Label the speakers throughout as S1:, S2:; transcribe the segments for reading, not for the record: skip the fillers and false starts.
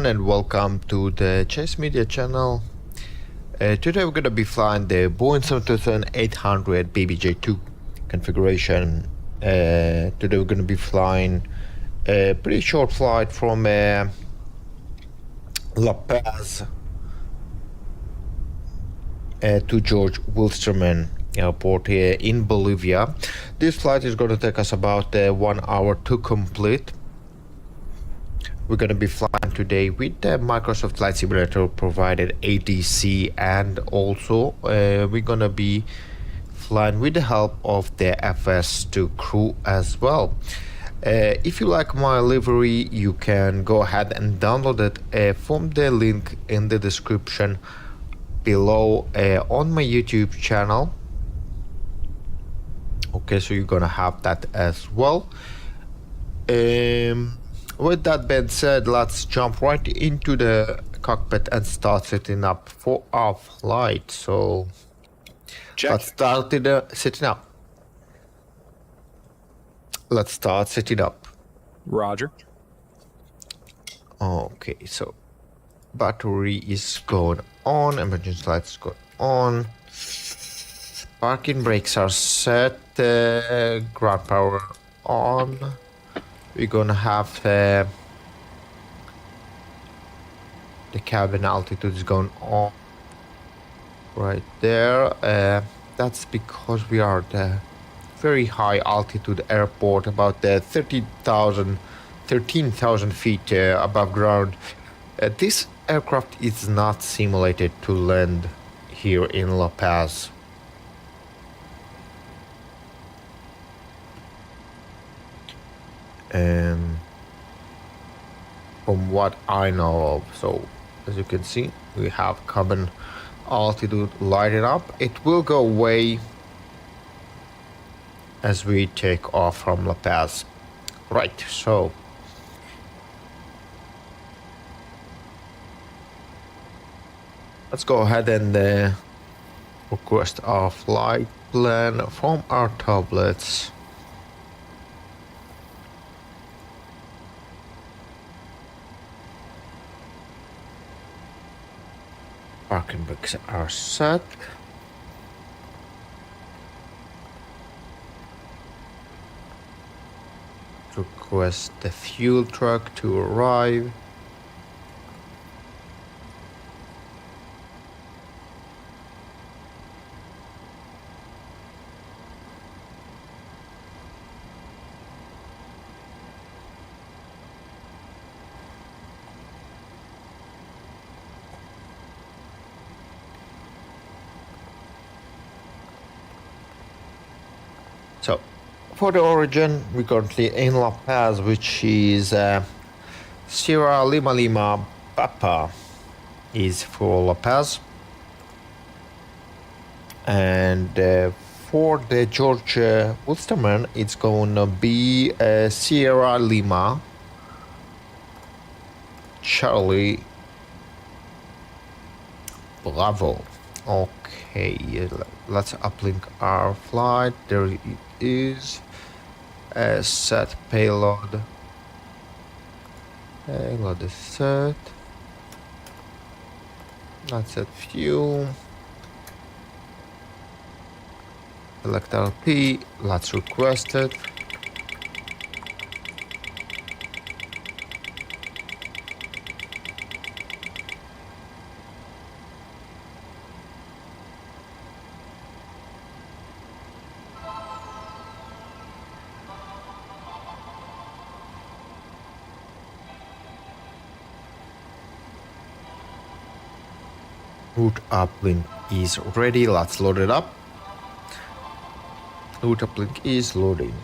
S1: everyone and welcome to the Chase Media channel. Today we're going to be flying the Boeing 7800 BBJ2 configuration. Today we're going to be flying a pretty short flight from La Paz to Jorge Wilstermann Airport here in Bolivia. This flight is going to take us about 1 hour to complete. We're going to be flying today with the Microsoft Flight Simulator provided ATC, and also we're going to be flying with the help of the FS2 crew as well. If you like my livery, you can go ahead and download it from the link in the description below on my YouTube channel. Okay, so you're gonna have that as well. With that being said, let's jump right into the cockpit and start setting up for our flight. So let's start setting up. Let's start setting up.
S2: Roger.
S1: Okay, so battery is going on, emergency lights going on, parking brakes are set, ground power on. We're gonna have the cabin altitude is going on right there. That's because we are at the very high altitude airport, about 13,000 feet above ground. This aircraft is not simulated to land here in La Paz. From what I know of, so as you can see, we have cabin altitude lighting up. It will go away as we take off from La Paz. Right, so let's go ahead and request our flight plan from our tablets. Parking brakes are set. Request the fuel truck to arrive. So, for the origin, we're currently in La Paz, which is Sierra Lima Lima Papa is for La Paz. And for the Jorge Wilstermann, it's going to be Sierra Lima Charlie Bravo. Okay, let's uplink our flight. There it is. Set payload. Payload is set. Let's set fuel. Select LP. Let's request it. Route uplink is ready. Let's load it up. Route uplink is loading.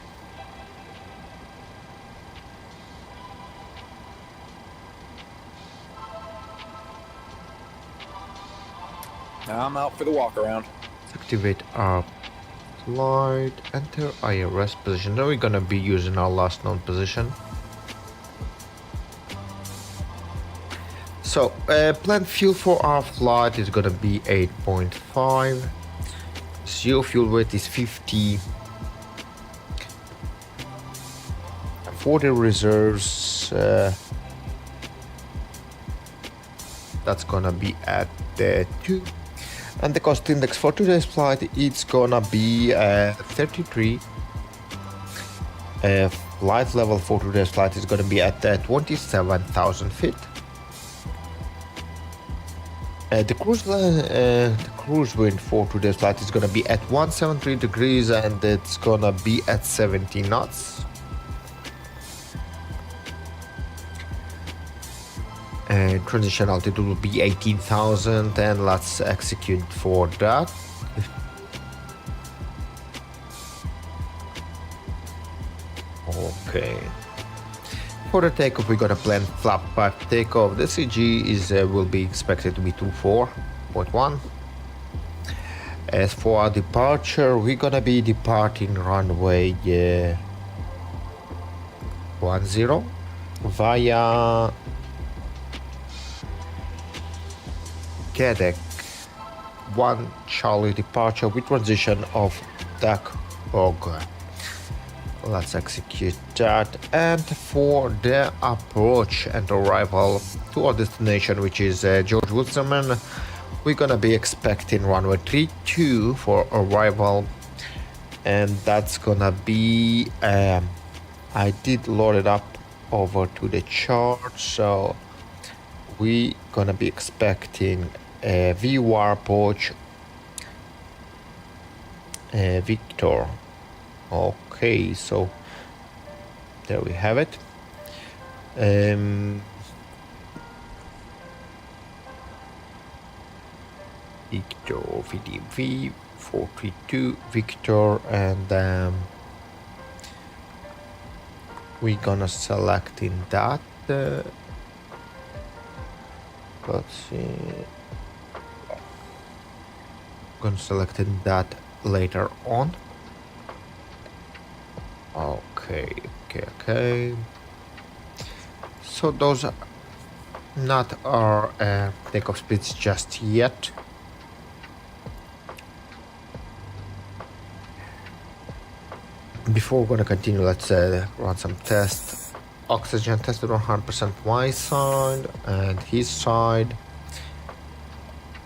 S2: Now I'm out for the walk around.
S1: Let's activate our flight. Enter IRS position. Now we're gonna be using our last known position. So, planned fuel for our flight is gonna be 8.5. Zero fuel weight is 50. For the reserves, that's gonna be at 2. And the cost index for today's flight, it's gonna be 33. Flight level for today's flight is gonna be at 27,000 feet. The cruise wind for today's flight is gonna be at 173 degrees and it's gonna be at 70 knots. Transition altitude will be 18,000 and let's execute for that. Okay. For the takeoff, we're gonna plan flap 5 takeoff. The CG is will be expected to be 24.1. As for our departure, we're gonna be departing runway 10 via Quebec 1 Charlie departure with transition of TAKEOFF. Let's execute that. And for the approach and arrival to our destination, which is Jorge Wilstermann, we're gonna be expecting runway 32 for arrival, and that's gonna be I did load it up over to the chart, so we gonna be expecting a VUR approach Victor. Okay, so there we have it. Victor VDV 432 Victor, and we're gonna select in that. Let's see. Gonna select in that later on. Okay. So those are not our takeoff speeds just yet. Before we're gonna continue, let's run some tests. Oxygen tested 100% my side and his side.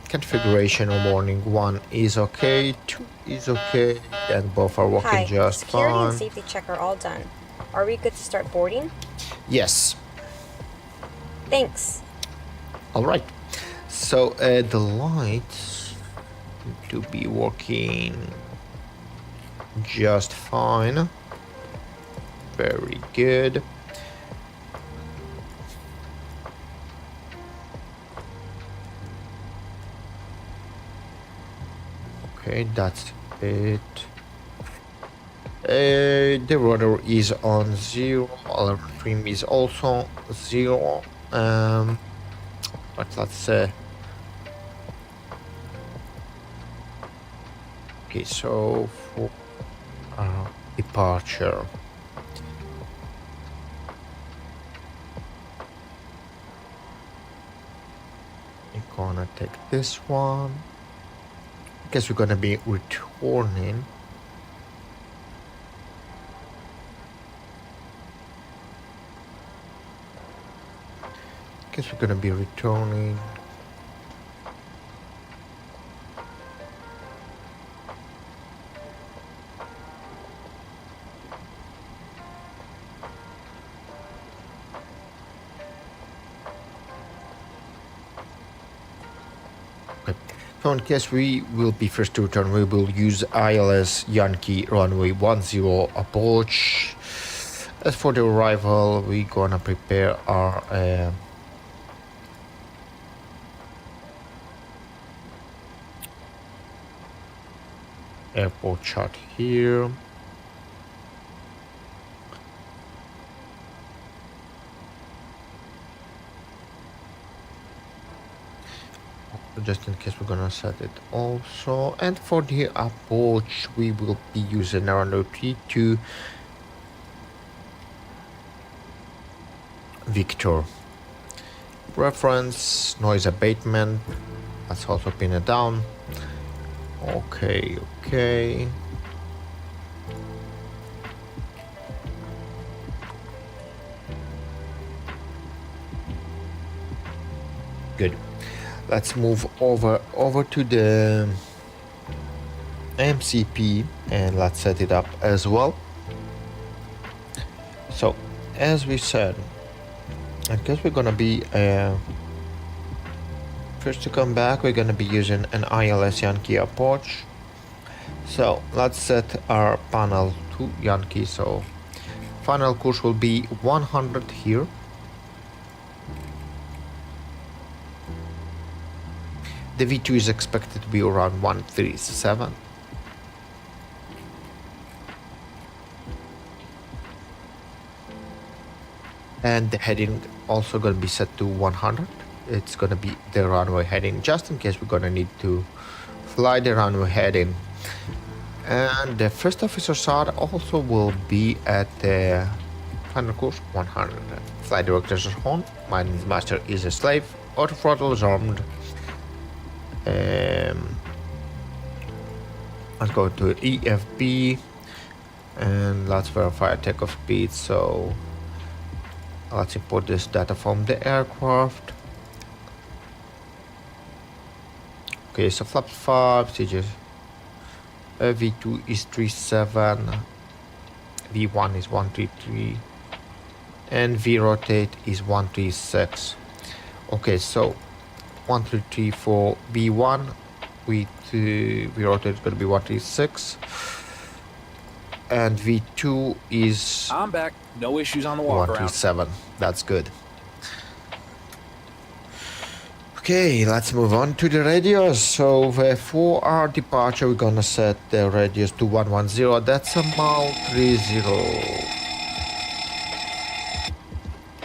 S1: Configuration on morning 1 is okay, 2 is okay, and both are working just
S3: security
S1: fine.
S3: And safety check are all done. Are we good to start boarding?
S1: Yes.
S3: Thanks.
S1: All right. So the lights need to be working just fine. Very good. Okay, that's it. The rudder is on 0. Alarm trim is also 0. But let's okay, so for departure, we're gonna take this one. Guess we're gonna be returning. Guess we're gonna be returning. Okay. So in case we will be first to return, we will use ILS Yankee runway 10 approach. As for the arrival, we're gonna prepare our airport chart here. Just in case, we're gonna set it also. And for the approach, we will be using around 32 Victor. Reference noise abatement, let's also pin it down. Okay. Good. let's move over to the MCP and let's set it up as well. So as we said, I guess we're gonna be first to come back, we're gonna be using an ILS Yankee approach. So let's set our panel to Yankee. So final course will be 100 here. The V2 is expected to be around 137. And the heading also going to be set to 100. It's going to be the runway heading, just in case we're going to need to fly the runway heading. And the first officer SAR also will be at the final course 100. Flight directors are on. Maintenance master is a slave. Auto throttle is armed. Let's go to EFB and let's verify takeoff speed. So let's import this data from the aircraft. Okay, so flap 5, CJ V2 is 37, V1 is 133, and V rotate is 136. Okay, so 133 for V1, V rotate is going to be 136, and V2 is
S2: I'm back. No issues on the walk around.
S1: 137. That's good. Okay, let's move on to the radius. So for our departure, we're gonna set the radius to 110. That's a mile 30.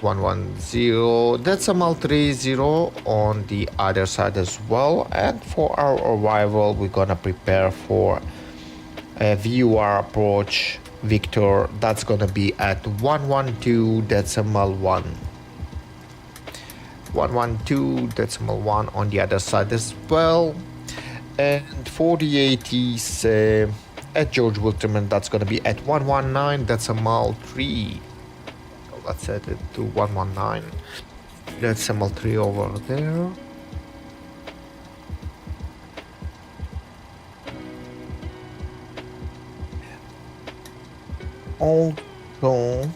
S1: 110. That's a mile 30 on the other side as well. And for our arrival, we're gonna prepare for a VUR approach Victor. That's gonna be at 112.1. 112.1 on the other side as well. And for the 80s at Jorge Wilstermann, that's gonna be at 119. That's a mile 3. So let's set it to 119. That's a mile 3 over there. Also,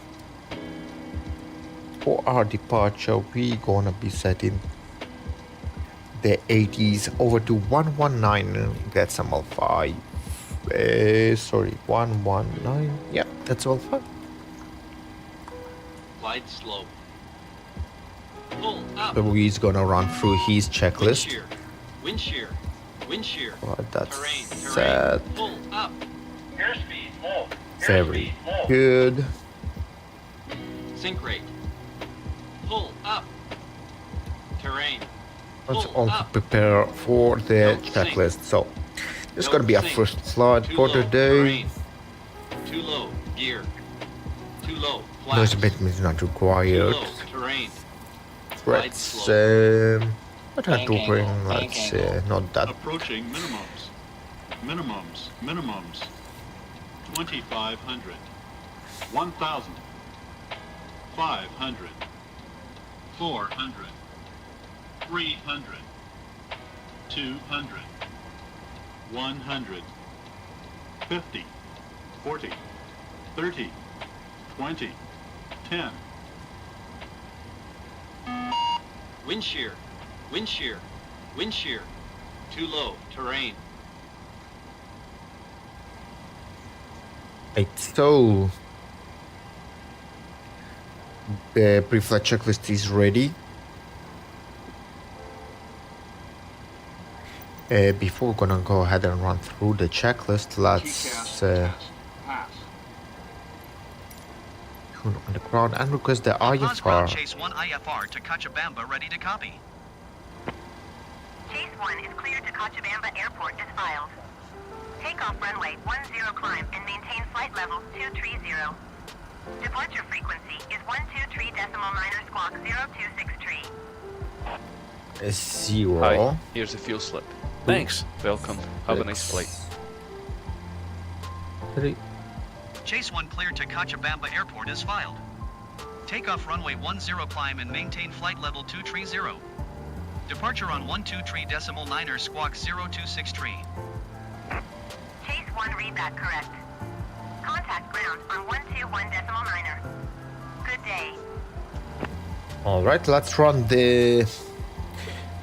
S1: for our departure, we're gonna be setting the 80s over to 119. That's a mile 5. Sorry, 119. Yeah, that's all fine.
S4: Glide slow. Pull up.
S1: So he's gonna run through his
S4: Wind
S1: checklist.
S4: shear. Wind shear. Wind shear.
S1: But that's
S4: Terrain.
S1: set.
S4: Pull up. Airspeed. Full.
S1: Very good.
S4: Sink rate. Pull up. Terrain.
S1: Let's
S4: Pull
S1: also
S4: up.
S1: prepare for the
S4: Don't
S1: checklist.
S4: sink.
S1: So this is
S4: Don't
S1: gonna be our
S4: sink.
S1: first flight
S4: Too
S1: for
S4: low.
S1: the day.
S4: Terrain. Too low. Gear. Too low.
S1: Noise
S4: Flaps.
S1: abatement is not
S4: Too
S1: required.
S4: low. Terrain.
S1: Let's what are
S4: Bank
S1: doing?
S4: angle,
S1: Let's
S4: bank angle.
S1: not that.
S5: Approaching minimums. Minimums. 2,500. 1,000. 500. 400. 300. 200. 100. 50. 40. 30. 20. 10.
S4: Wind shear. Wind shear. Wind shear. Too low. Terrain.
S1: Right, so the pre-flight checklist is ready. Before we're gonna go ahead and run through the checklist, let's
S5: Pass.
S1: tune on the ground and request the
S6: Osborne
S1: IFR.
S6: Chase 1 IFR to Cochabamba, ready to copy.
S7: Chase 1 is cleared to Cochabamba Airport as filed. Takeoff runway 10 climb and maintain flight level 230. Departure frequency is 123.9 squawk 0263.
S1: 0.
S8: Hi, here's a fuel slip.
S2: Thanks.
S8: Welcome. Have a nice flight.
S1: 3.
S6: Chase 1 cleared to Cochabamba Airport as filed. Takeoff runway 10 climb and maintain flight level 230. Departure on 123.9er squawk 0263.
S7: Chase 1, read that correct. Contact ground on 121.9er. Good day.
S1: All right, let's run the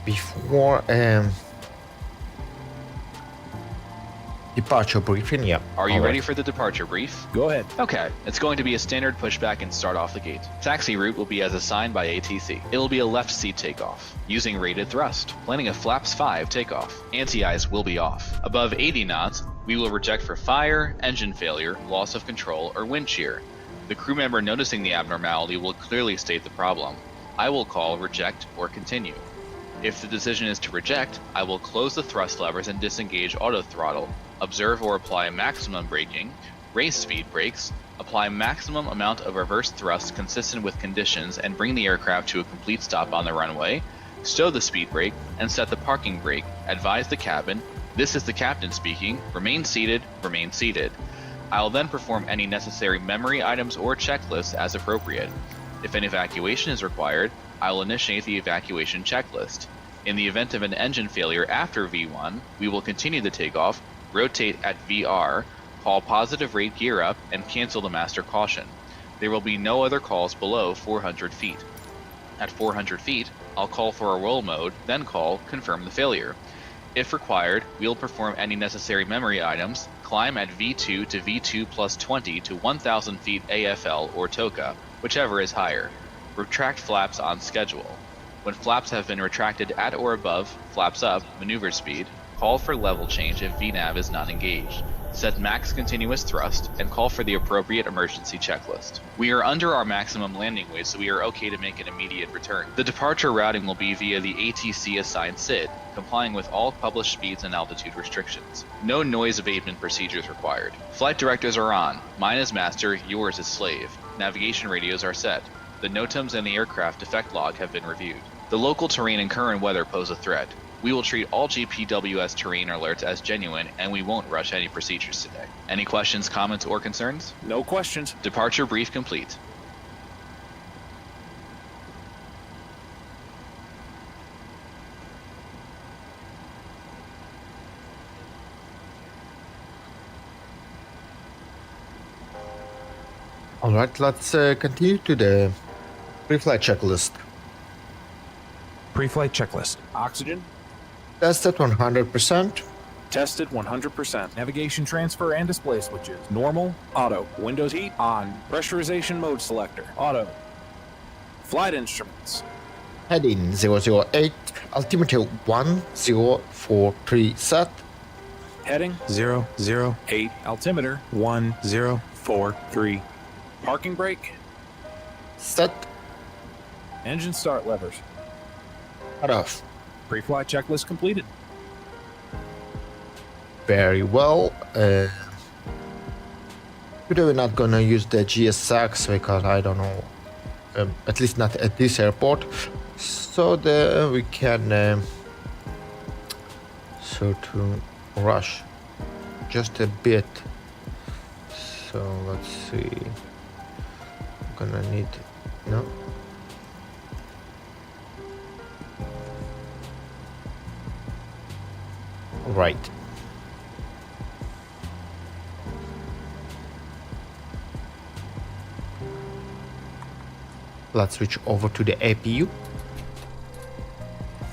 S1: before departure briefing. Yeah.
S8: Are you
S1: All
S8: ready
S1: right.
S8: for the departure brief?
S2: Go ahead.
S8: Okay, it's going to be a standard pushback and start off the gate. Taxi route will be as assigned by ATC. It will be a left seat takeoff, using rated thrust, landing a flaps 5 takeoff. Anti-ice will be off. Above 80 knots, we will reject for fire, engine failure, loss of control, or wind shear. The crew member noticing the abnormality will clearly state the problem. I will call reject or continue. If the decision is to reject, I will close the thrust levers and disengage auto throttle, observe or apply maximum braking, raise speed brakes, apply maximum amount of reverse thrust consistent with conditions and bring the aircraft to a complete stop on the runway, stow the speed brake, and set the parking brake, advise the cabin, this is the captain speaking, remain seated, remain seated. I will then perform any necessary memory items or checklists as appropriate. If an evacuation is required, I will initiate the evacuation checklist. In the event of an engine failure after V1, we will continue the takeoff, rotate at VR, call positive rate gear up, and cancel the master caution. There will be no other calls below 400 feet. At 400 feet, I'll call for a roll mode, then call confirm the failure. If required, we'll perform any necessary memory items, climb at V2 to V2 plus 20 to 1000 feet AFL or TOCA, whichever is higher. Retract flaps on schedule. When flaps have been retracted at or above, flaps up, maneuver speed, call for level change if VNAV is not engaged. Set max continuous thrust, and call for the appropriate emergency checklist. We are under our maximum landing weight, so we are okay to make an immediate return. The departure routing will be via the ATC assigned SID, complying with all published speeds and altitude restrictions. No noise abatement procedures required. Flight directives are on. Mine is master, yours is slave. Navigation radios are set. The NOTAMs and the aircraft defect log have been reviewed. The local terrain and current weather pose a threat. We will treat all GPWS terrain alerts as genuine, and we won't rush any procedures today. Any questions, comments, or concerns?
S2: No questions.
S8: Departure brief complete.
S1: All right, let's continue to the pre-flight checklist.
S9: Pre-flight checklist.
S2: Oxygen,
S1: Tested 100%.
S2: tested 100%. Navigation transfer and display switches. Normal, auto. Windows heat, on. Pressurization mode selector, auto. Flight instruments.
S1: Heading 008, altimeter 1043 set.
S2: Heading
S9: 008
S2: altimeter
S9: 1043.
S2: parking brake.
S1: Set.
S2: Engine start levers.
S1: Cut off.
S2: Pre-flight checklist completed.
S1: Very well. Today we're not gonna use the GSX because I don't know, at least not at this airport. So we can so to rush just a bit. So let's see. I'm gonna need no. Right. Let's switch over to the APU.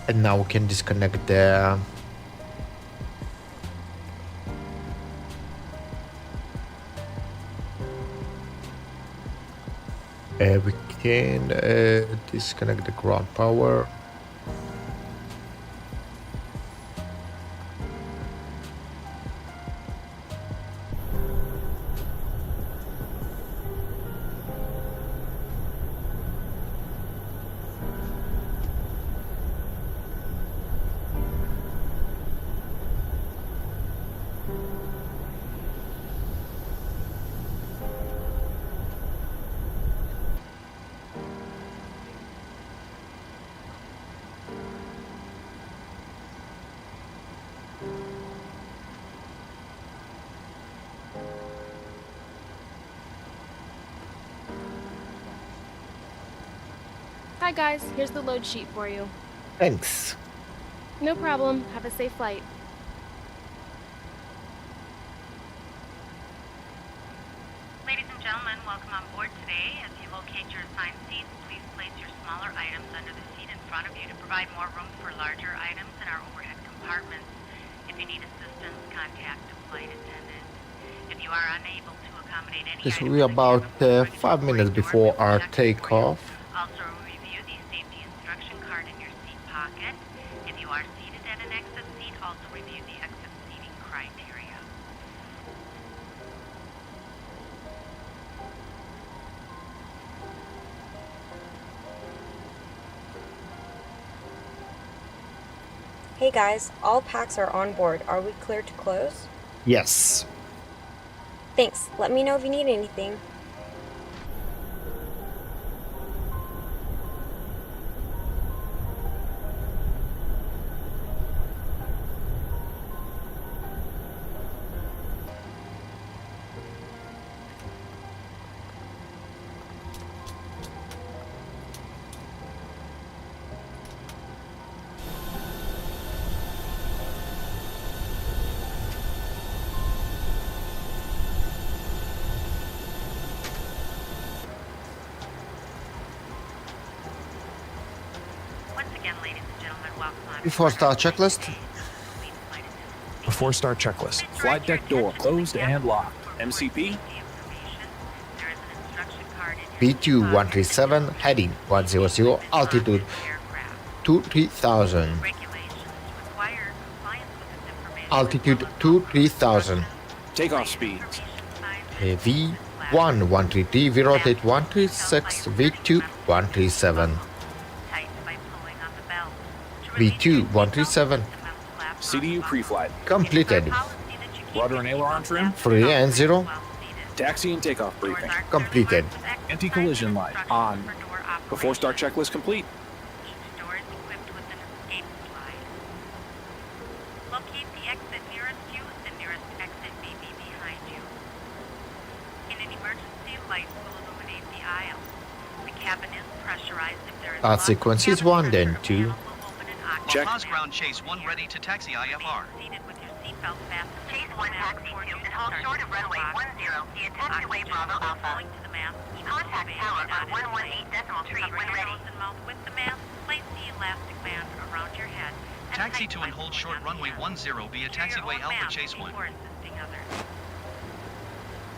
S1: And now we can disconnect the we can disconnect the ground power.
S10: Hi guys, here's the load sheet for you.
S1: Thanks.
S10: No problem. Have a safe flight.
S7: Ladies and gentlemen, welcome on board today. As you locate your assigned seats, please place your smaller items under the seat in front of you to provide more room for larger items in our overhead compartments. If you need assistance, contact a flight attendant. If you are unable to accommodate any
S1: This
S7: item
S1: will be
S7: in the
S1: about
S7: cabin,
S1: 5 minutes before our takeoff.
S7: Also review the safety instruction card in your seat pocket. If you are seated at an exit seat, also review the exit seating criteria.
S3: Hey guys, all packs are on board. Are we clear to close?
S1: Yes.
S3: Thanks. Let me know if you need anything.
S7: Once again, ladies and gentlemen, welcome on
S1: Before start checklist.
S2: Before start checklist. Flight deck door closed and locked. MCP.
S1: B2 137, heading 100, altitude 23,000. Altitude 23,000.
S2: Takeoff speeds.
S1: V1 133, we rotate 136, V2 137. V2 137,
S2: CDU pre-flight.
S1: completed.
S2: Rudder and aileron trim.
S1: Free and 0,
S2: Taxi and takeoff briefing.
S1: completed.
S2: Anti-collision light on. Before start checklist complete.
S7: Each door is equipped with an escape slide. Locate the exit nearest you. The nearest exit may be behind you. In an emergency, lights will illuminate the aisle. The cabin is pressurized if there is
S1: Our sequence is 1, then 2.
S2: Check.
S6: La Paz ground chase 1 ready to taxi IFR.
S7: Seated with your seatbelt fastened. Chase 1 taxi 2 is hold short of runway 10 via taxiway Bravo Alpha.
S10: Going to the mast.
S7: Contact tower on 118.3 when ready.
S10: Nose and mouth with the mask. Place the elastic band around your head.
S6: Taxi to and hold short runway 10 via taxiway Alpha Chase 1.
S10: Before assisting others.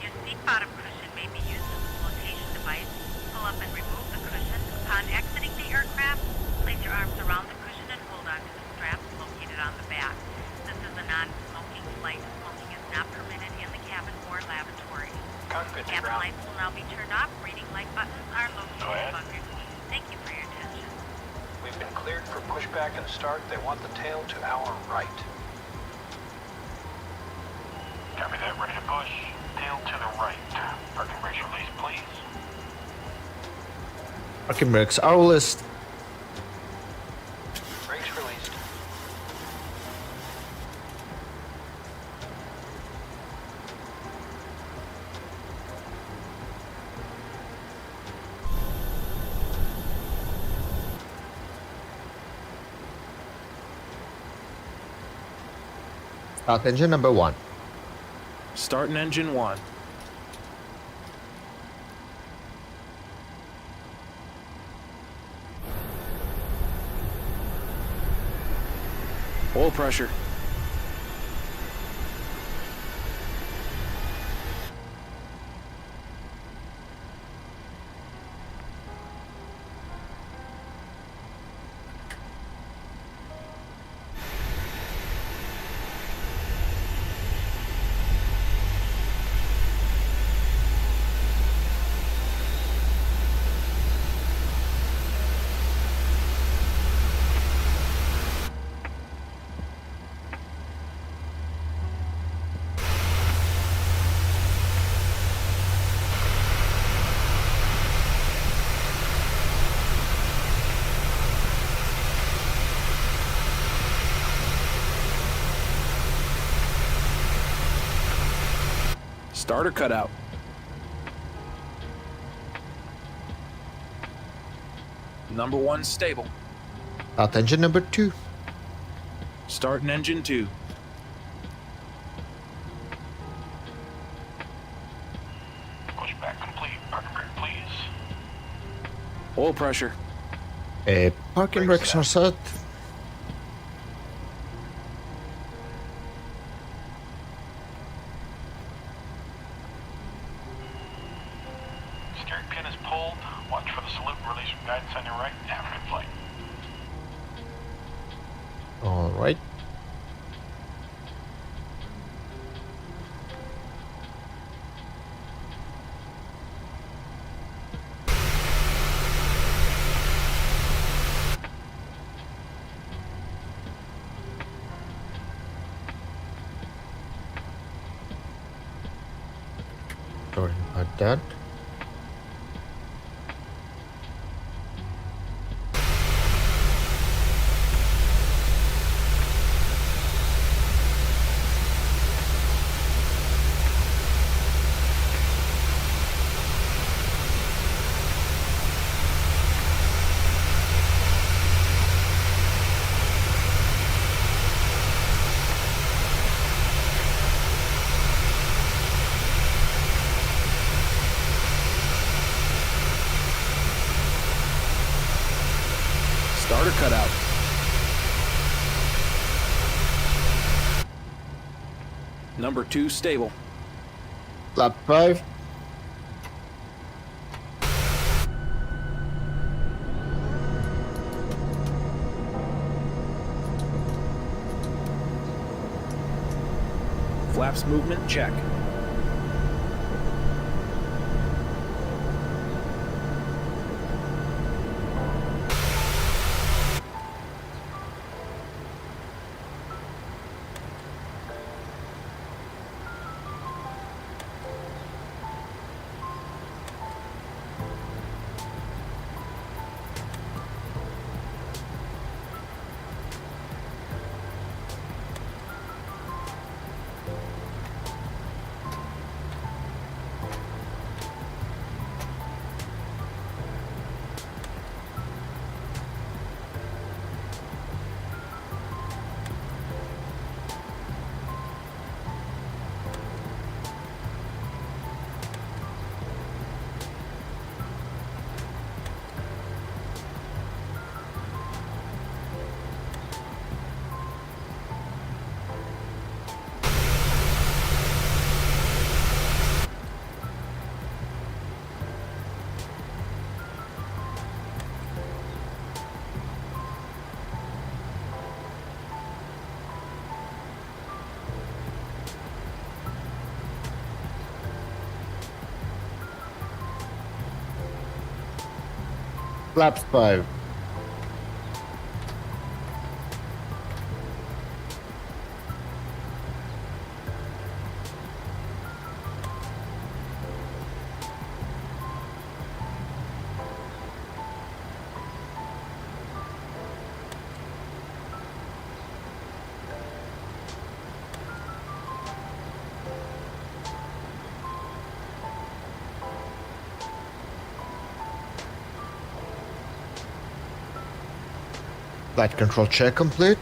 S7: Your seat bottom cushion may be used as a flotation device. Pull up and remove the cushion. Upon exiting the aircraft, place your arms around the cushion and hold on to the straps located on the back. This is a non-smoking flight. Smoking is not permitted in the cabin or lavatory. Cabin lights will now be turned off. Reading light buttons are located above your seat. Thank you for your attention.
S11: We've been cleared for pushback and start. They want the tail to our right.
S5: Copy that, ready to push. Tail to the right. Parking brakes release, please.
S1: Parking brakes are released.
S11: Brakes released.
S1: Start engine number 1.
S2: Starting engine 1. Oil pressure. Starter cutout. Number 1 stable.
S1: Start engine number 2.
S2: Starting engine 2.
S5: Pushback complete. Parking brake, please.
S2: Oil pressure.
S1: Parking brakes are set.
S5: Steering pin is pulled. Watch for the salute and release from guidance on your right. After flight.
S1: All right. Sorry about that.
S2: Starter cutout. Number 2 stable.
S1: Flap 5.
S2: Flaps movement check.
S1: Flaps 5. Flight control check complete.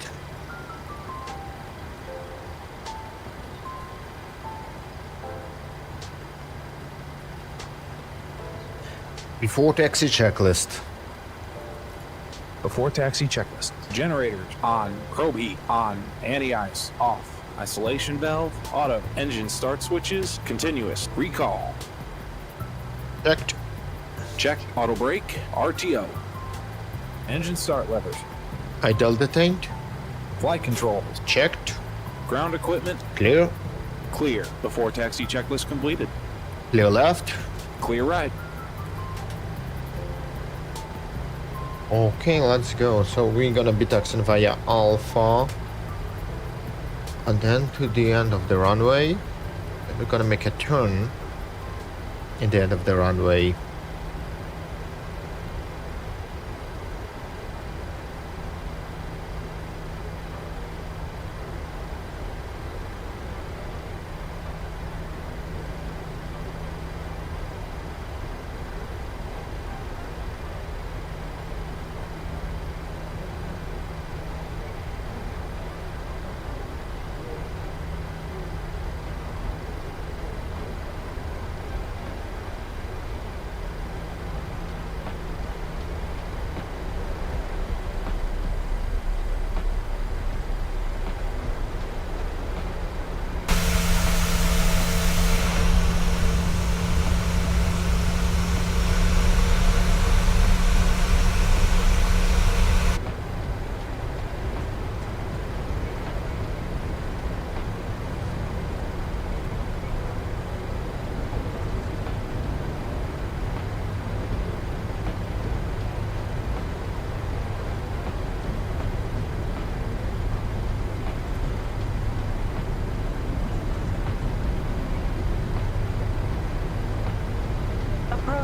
S1: Before taxi checklist.
S2: Before taxi checklist. Generators on. Probe heat on. Anti-ice off. Isolation valve auto. Engine start switches continuous. Recall.
S1: Checked.
S2: Check. Auto brake. RTO. Engine start levers.
S1: Idle detained.
S2: Flight controls.
S1: Checked.
S2: Ground equipment.
S1: Clear.
S2: Clear. Before taxi checklist completed.
S1: Clear left.
S2: Clear right.
S1: Okay, let's go. So we're gonna be taxiing via Alpha. And then to the end of the runway. And we're gonna make a turn in the end of the runway.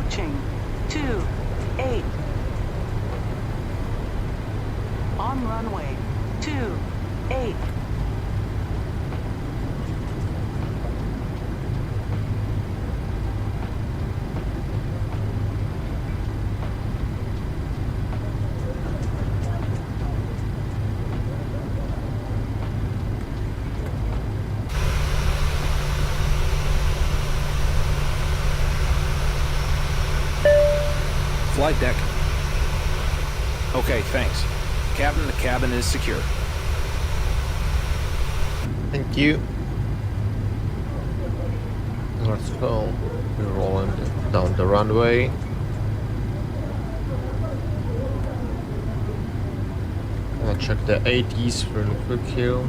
S12: Approaching 28. On runway 28.
S2: Flight deck. Okay, thanks. Captain, the cabin is secure.
S1: Thank you. Let's go. We're rolling down the runway. I'll check the 80s really quick here.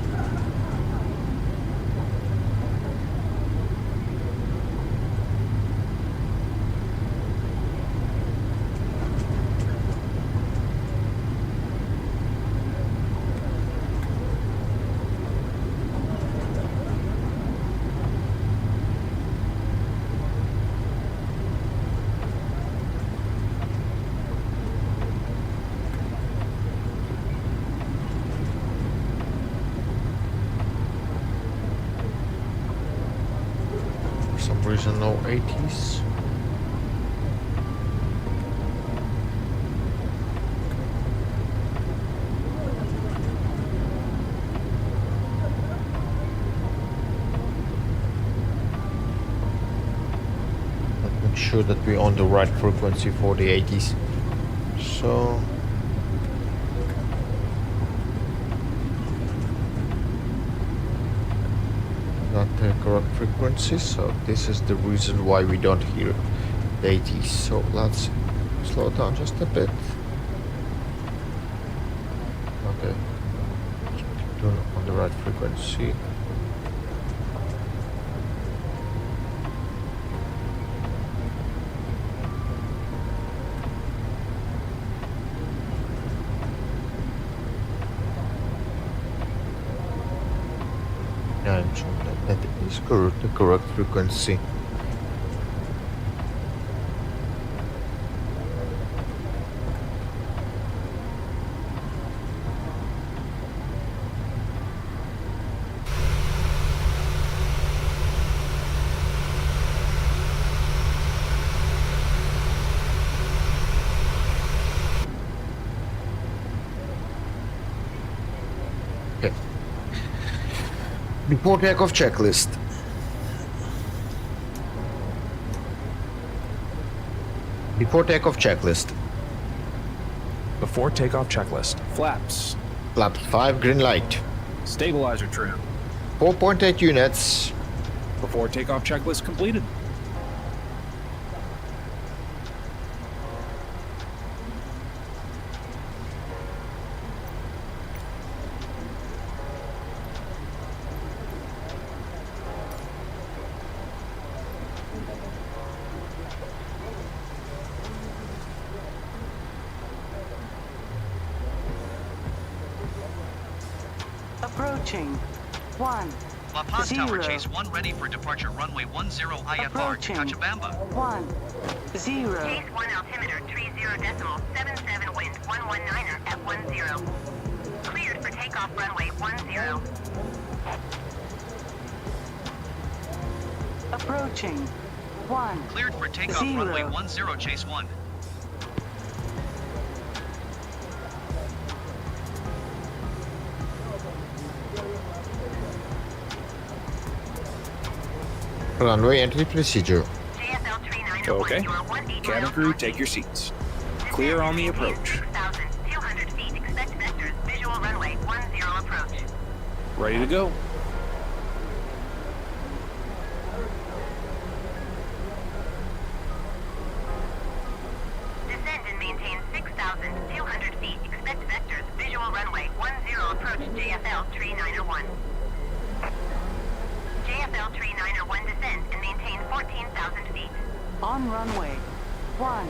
S1: For some reason, no 80s. Make sure that we're on the right frequency for the 80s. So not the correct frequency, so this is the reason why we don't hear the 80s. So let's slow down just a bit. Okay, turn on the right frequency. Yeah, I'm sure that is correct, the correct frequency. Okay. Before takeoff checklist. Before takeoff checklist.
S2: Before takeoff checklist. Flaps.
S1: Flaps 5, green light.
S2: Stabilizer trim.
S1: 4.8 units.
S2: Before takeoff checklist completed.
S12: Approaching 1.
S6: La Paz Tower
S12: 0.
S6: Chase 1 ready for departure runway 10 IFR to
S12: Approaching
S6: Cochabamba.
S12: 1. 0.
S7: Chase 1 altimeter 30.77 wind 119er at 10. Cleared for takeoff runway 10.
S12: Approaching 1.
S6: Cleared for takeoff
S12: 0.
S6: runway 10 Chase 1.
S1: Runway entry procedure.
S7: JSL 3901,
S2: Okay.
S7: you are 180
S2: Cabin crew, take your seats. Clear on the approach.
S7: 6,200 feet. Expect vectors. Visual runway 10 approach.
S2: Ready to go.
S7: Descend and maintain 6,200 feet. Expect vectors. Visual runway 10 approach. JSL 3901. JSL 3901 descend and maintain 14,000 feet.
S12: On runway 10.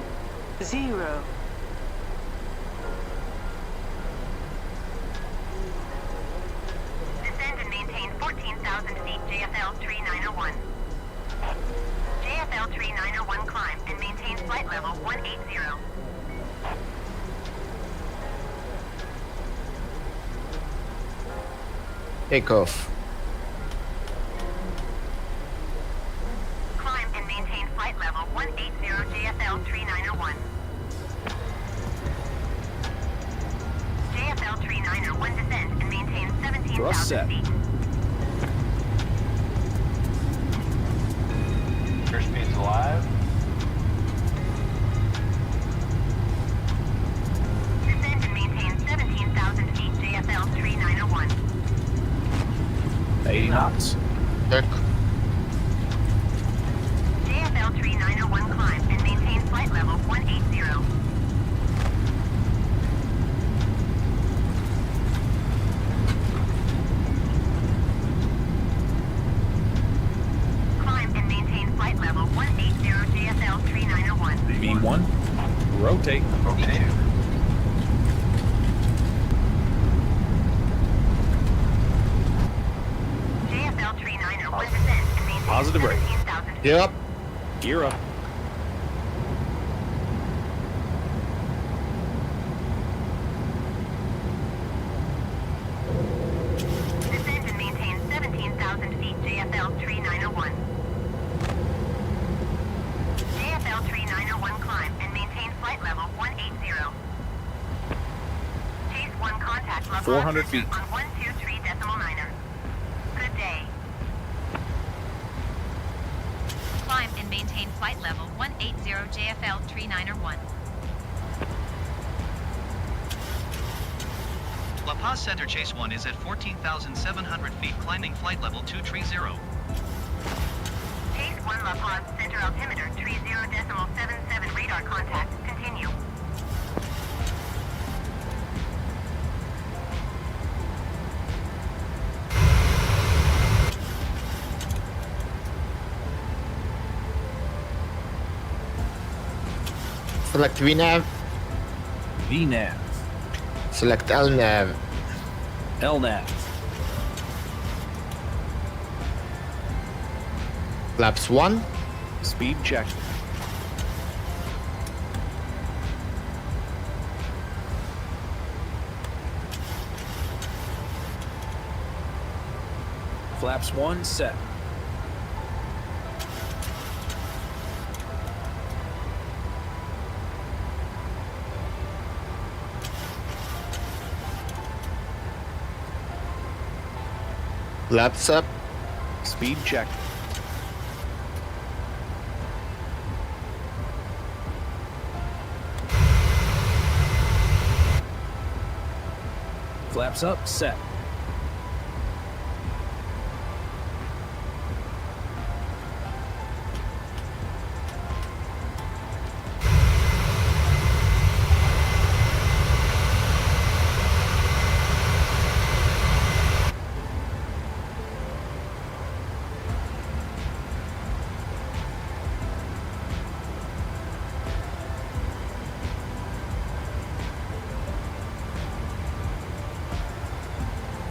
S7: Descend and maintain 14,000 feet. JSL 3901. JSL 3901 climb and maintain flight flight level 180.
S1: Takeoff.
S7: Climb and maintain flight level 180 JFL 3901. JFL 3901 descend and maintain
S2: Thrust
S7: 17,000
S2: set.
S7: feet.
S11: Airspace alive.
S7: Descend and maintain 17,000 feet JFL 3901.
S2: 80 knots.
S1: Check.
S7: JFL 3901 climb and maintain flight level 180. Climb and maintain flight level 180 JFL 3901.
S2: B1. Rotate.
S11: Rotate.
S7: JFL 3901 descend and maintain
S2: Positive rate.
S7: 17,000 feet.
S1: Yep.
S2: Gear up.
S7: Descend and maintain 17,000 feet JFL 3901. JFL 3901 climb and maintain flight level 180. Chase 1 contact level
S2: 400 feet.
S7: on 123.9er. Good day.
S10: Climb and maintain flight level 180 JFL 3901.
S6: La Paz Center Chase 1 is at 14,700 feet, climbing flight level 230.
S7: Chase 1 La Paz center altimeter 30.77 radar contact. Continue.
S1: Select VNAV.
S2: VNAV.
S1: Select LNAV.
S2: LNAV.
S1: Flaps 1.
S2: Speed check. Flaps 1 set.
S1: Flaps up.
S2: Speed check. Flaps up, set.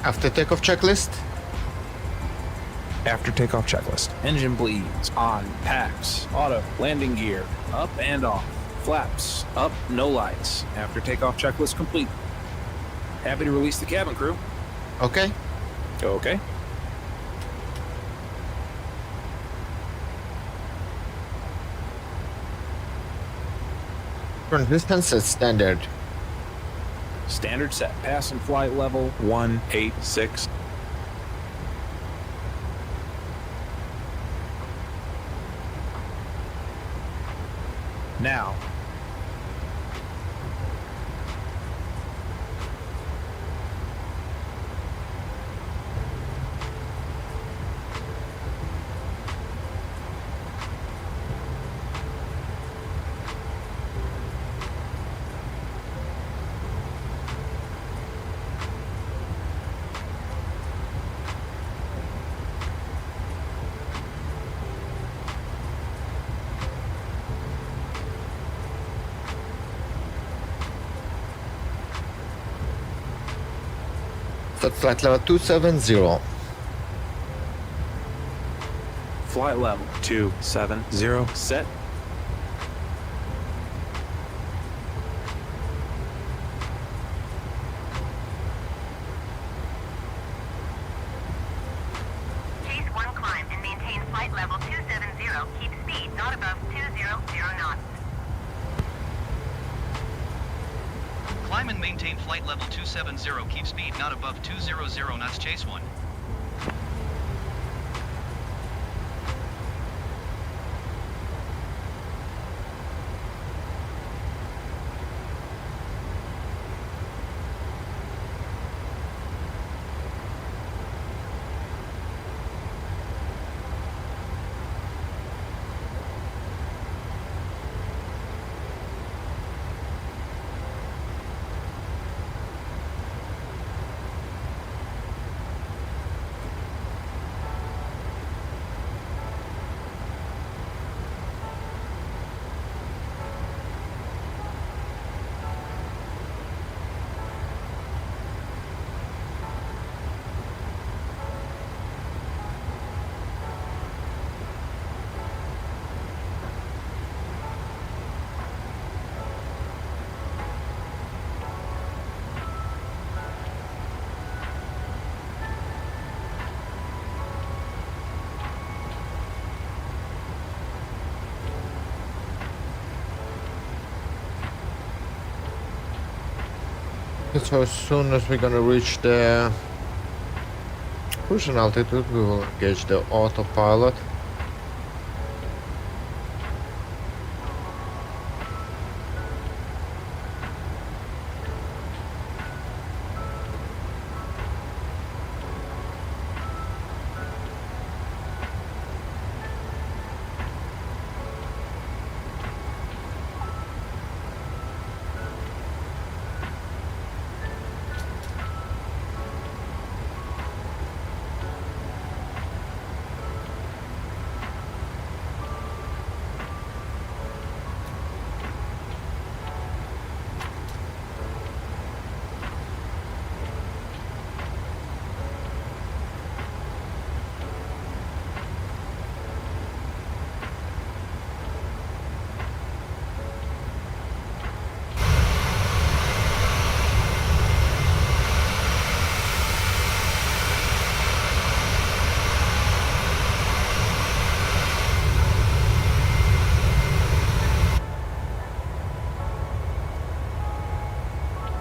S1: After takeoff checklist.
S2: After takeoff checklist. Engine bleeds. On. Packs. Auto. Landing gear. Up and off. Flaps. Up. No lights. After takeoff checklist complete. Happy to release the cabin crew.
S1: Okay.
S2: Okay.
S1: Turn distance as standard.
S2: Standard set. Pass and flight level 186. Now.
S1: Set flight level 270.
S2: Flight level 270. Set.
S7: level 270, keep speed not above 200 knots.
S6: Climb and maintain flight level 270. Keep speed not above 200 knots. Chase 1.
S1: So as soon as we're gonna reach the cruising altitude, we will engage the autopilot.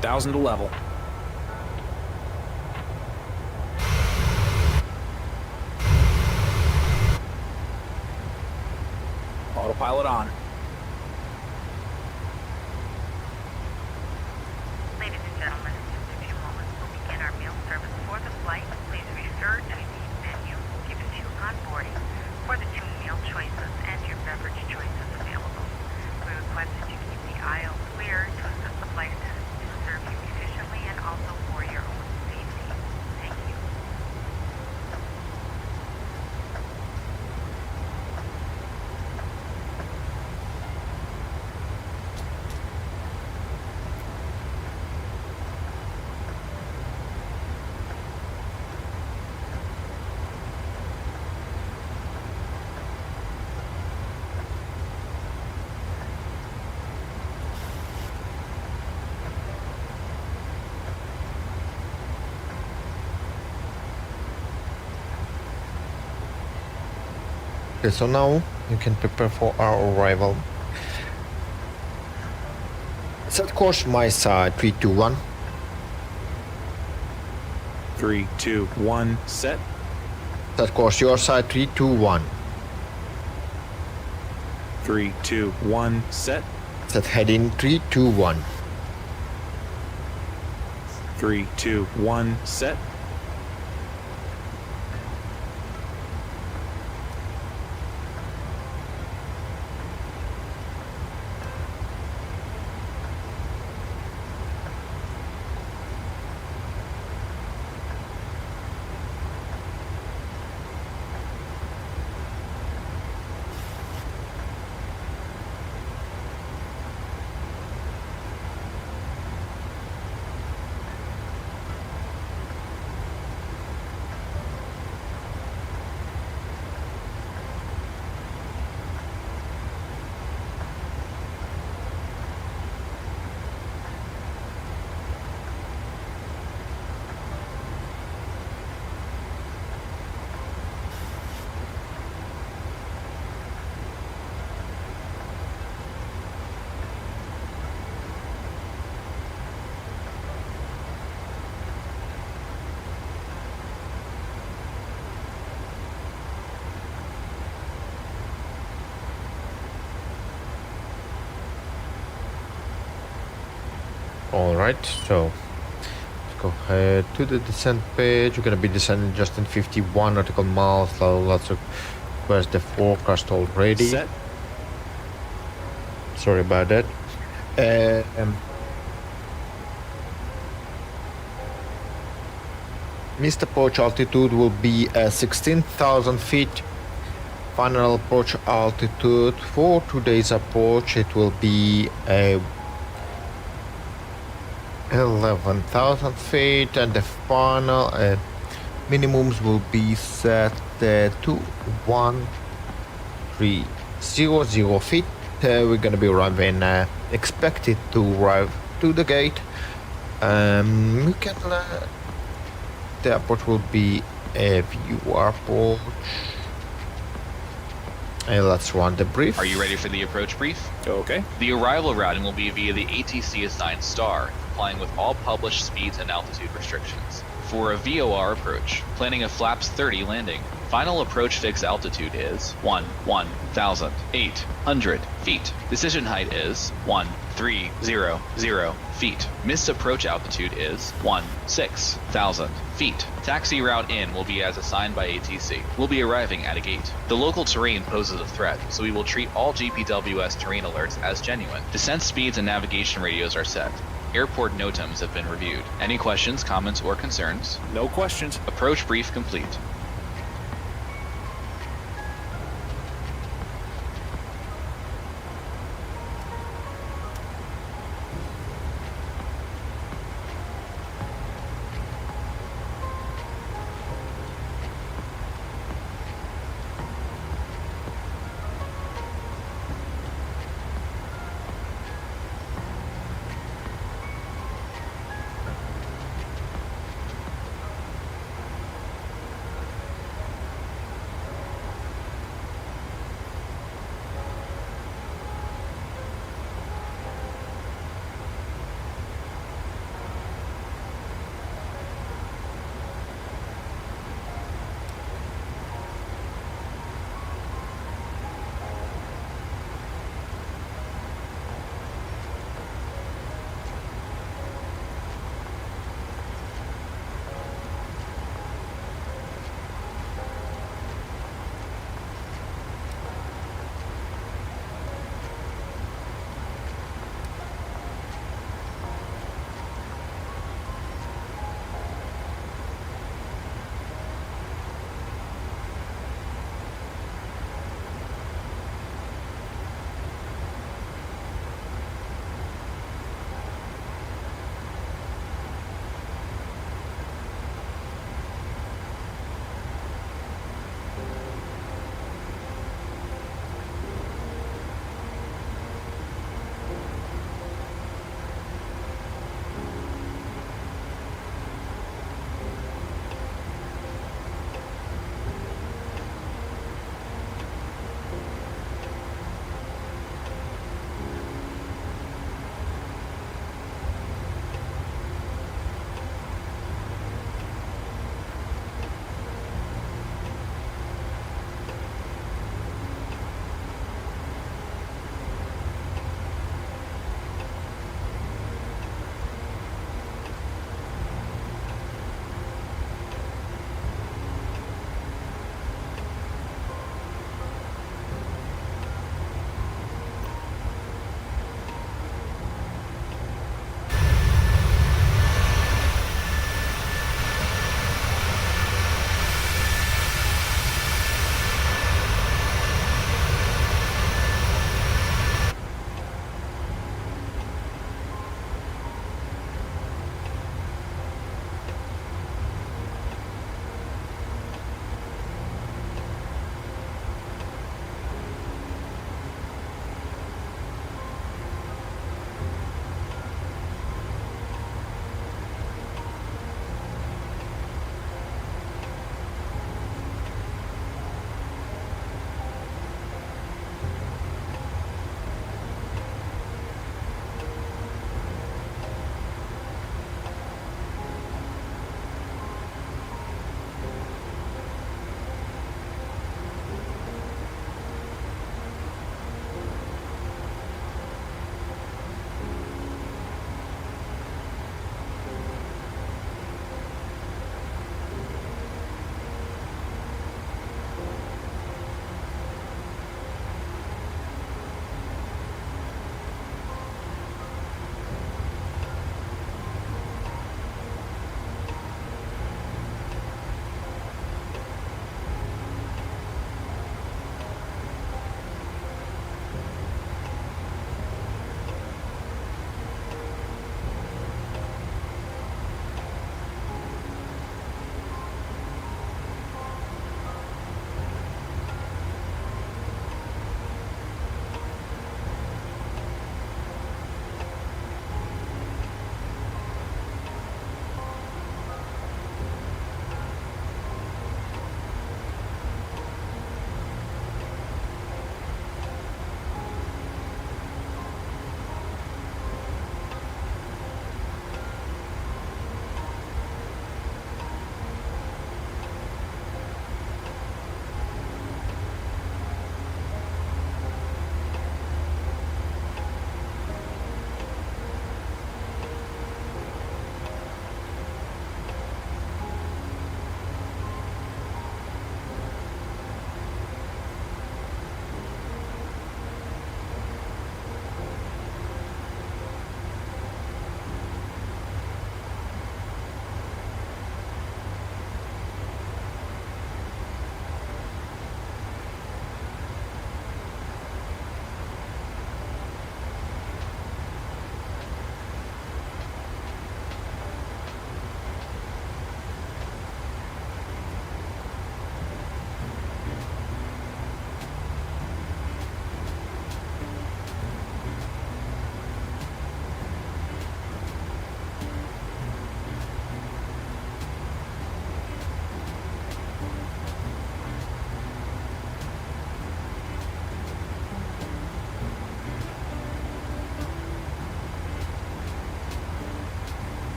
S2: Thousand to level. Autopilot on.
S7: Ladies and gentlemen, in just a few moments we'll begin our meal service for the flight. Please refer to the menu given to you on boarding for the 2 meal choices and your beverage choices available. We request that you keep the aisle clear to assist the flight attendants to serve you efficiently and also for your own safety. Thank you.
S1: Okay, so now you can prepare for our arrival. Set course my side, 3, 2, 1.
S9: 3, 2, 1, set.
S1: Set course your side, 3, 2, 1.
S9: 3, 2, 1, set.
S1: Set heading, 3, 2, 1.
S9: 3, 2, 1, set.
S1: Alright, so let's go ahead to the descent page. We're gonna be descending just in 51 nautical miles, so let's request the forecast already.
S2: Set.
S1: Sorry about that. Missed approach altitude will be 16,000 feet. Final approach altitude for today's approach, it will be 11,000 feet, and the final minimums will be set to 1300 feet. We're gonna be arriving, expected to arrive to the gate. We can the airport will be a view airport. Let's run the brief.
S8: Are you ready for the approach brief?
S2: Okay.
S8: The arrival routing will be via the ATC assigned star, complying with all published speeds and altitude restrictions. For a VOR approach, planning a flaps 30 landing. Final approach fixed altitude is 1,800 feet. Decision height is 1,300 feet. Missed approach altitude is 16,000 feet. Taxi route in will be as assigned by ATC. We'll be arriving at a gate. The local terrain poses a threat, so we will treat all GPWS terrain alerts as genuine. Descent speeds and navigation radios are set. Airport NOTAMs have been reviewed. Any questions, comments, or concerns?
S2: No questions.
S8: Approach brief complete.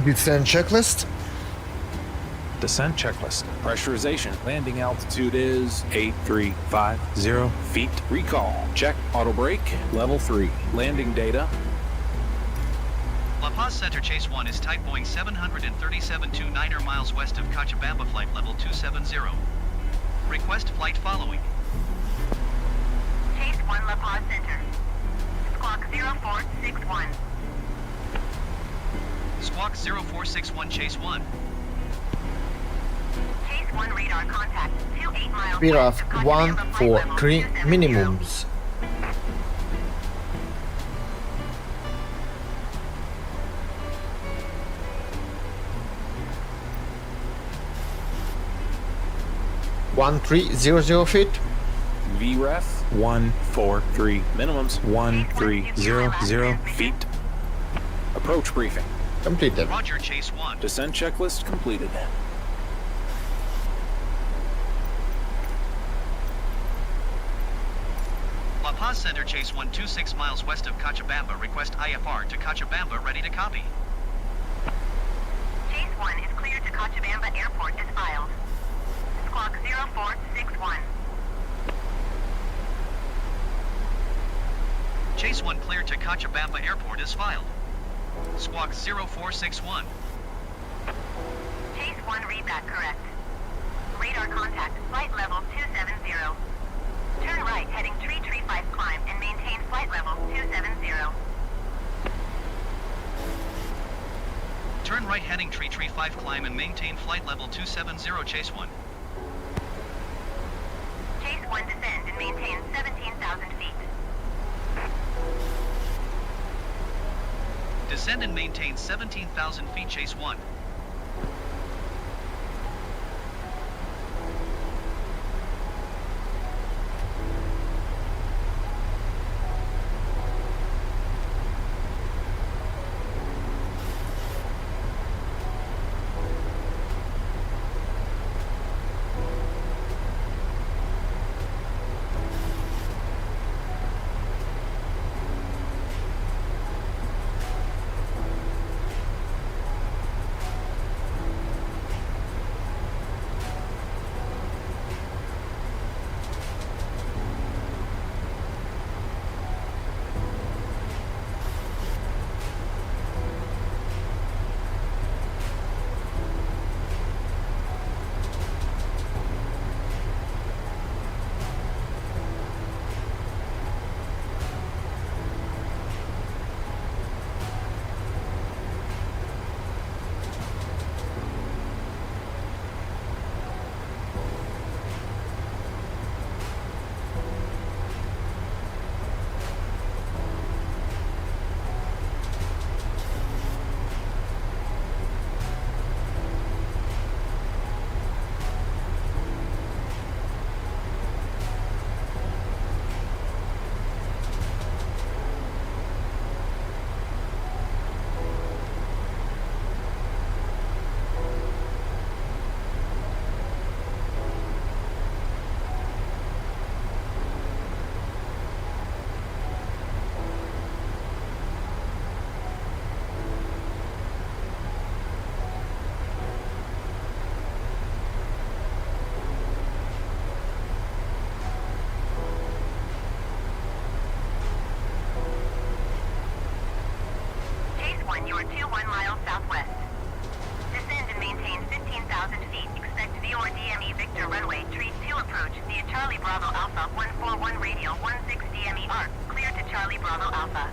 S1: Descent checklist.
S2: Descent checklist. Pressurization. Landing altitude is 8350 feet. Recall. Check. Auto brake. Level 3. Landing data.
S6: La Paz Center Chase 1 is type Boeing 737-29er miles west of Cochabamba, flight level 270. Request flight following.
S7: Chase 1 La Paz Center. Squawk 0461.
S6: Squawk 0461 Chase 1.
S7: Chase 1 radar contact 28 miles
S1: Speed
S7: west
S1: of
S7: of Cochabamba, flight level
S1: 143
S7: 270.
S1: minimums. One 300 feet.
S2: VREF 143. Minimums 1300 feet. Approach briefing.
S1: Completed.
S6: Roger, Chase 1.
S2: Descent checklist completed.
S6: La Paz Center Chase 1 26 miles west of Cochabamba. Request IFR to Cochabamba, ready to copy.
S7: Chase 1 is cleared to Cochabamba Airport as filed. Squawk 0461.
S6: Chase 1 cleared to Cochabamba Airport is filed. Squawk 0461.
S7: Chase 1 read that correct. Radar contact, flight level 270. Turn right heading 335 climb and maintain flight level 270.
S6: Turn right heading 335 climb and maintain flight level 270 Chase 1.
S7: Chase 1 descend and maintain 17,000 feet.
S6: Descend and maintain 17,000 feet Chase 1.
S7: You are 21 miles southwest. Descend and maintain 15,000 feet. Expect VOR DME Victor runway 32 approach via Charlie Bravo Alpha 141 radial 16 DME arc. Clear to Charlie Bravo Alpha.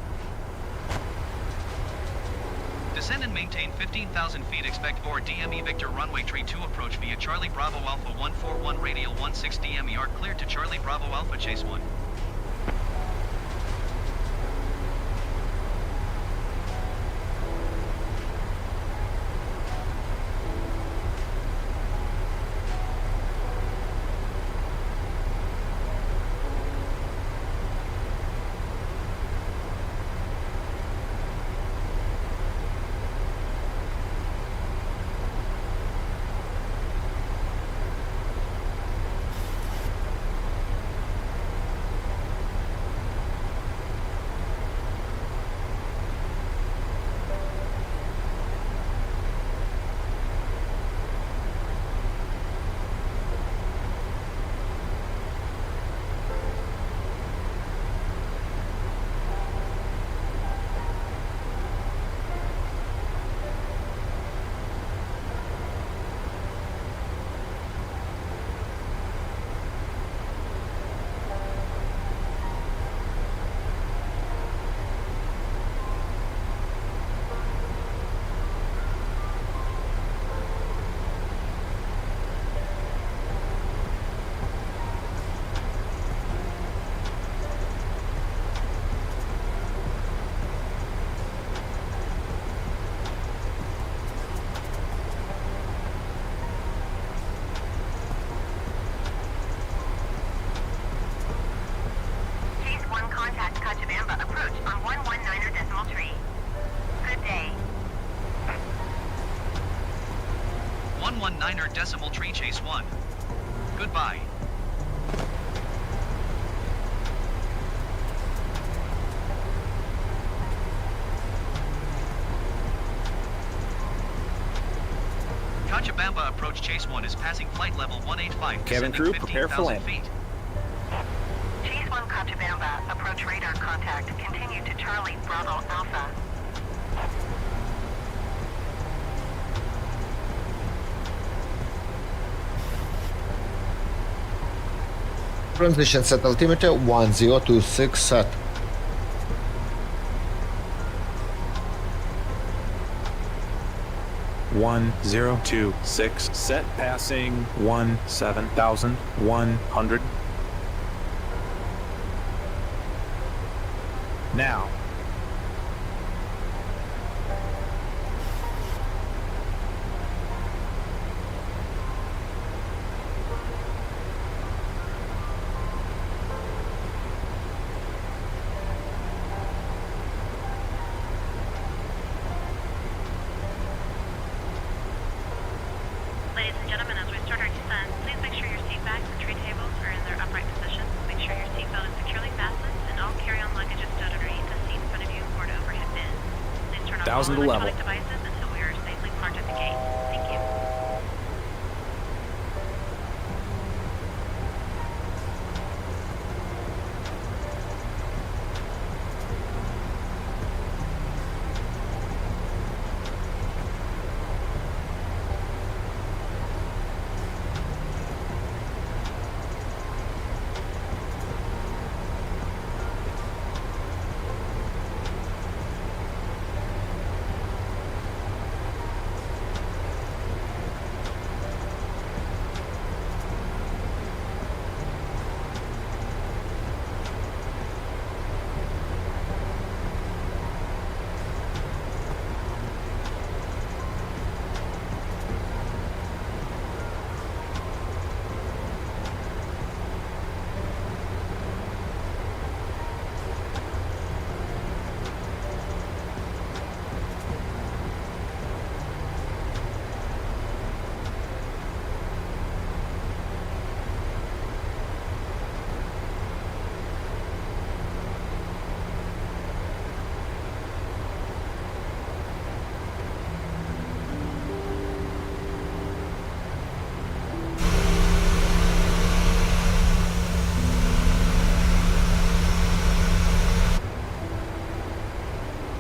S6: Descend and maintain 15,000 feet. Expect VOR DME Victor runway 32 approach via Charlie Bravo Alpha 141 radial 16 DME arc. Clear to Charlie Bravo Alpha Chase 1. 9er decimal tree chase 1. Goodbye. Cochabamba approach chase 1 is passing flight level 185.
S2: Cabin crew, prepare for landing.
S6: Feet.
S7: Chase 1 Cochabamba, approach radar contact. Continue to Charlie Bravo Alpha.
S1: Transition set altimeter 1026 set.
S9: 1026 set,
S2: Passing
S9: 17,100.
S2: now.
S10: Ladies and gentlemen, as we start our descent, please make sure your seat backs and tray tables are in their upright positions. Make sure your seatbelt is securely fastened and all carry-on luggage is stowed underneath the seat in front of you or to overhead bin. Please turn off all
S2: 1,000 to level.
S10: electronic devices until we are safely parked at the gate. Thank you.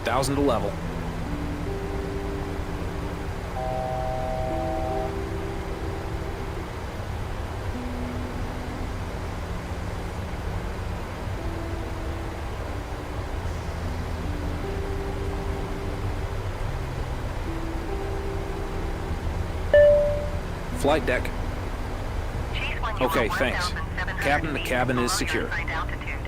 S2: Thousand to level. Flight deck.
S7: Chase 1, you
S2: Okay,
S7: are
S2: thanks.
S7: 1,700
S2: Captain, the
S7: feet
S2: cabin is
S7: below
S2: secure.
S7: your assigned altitude.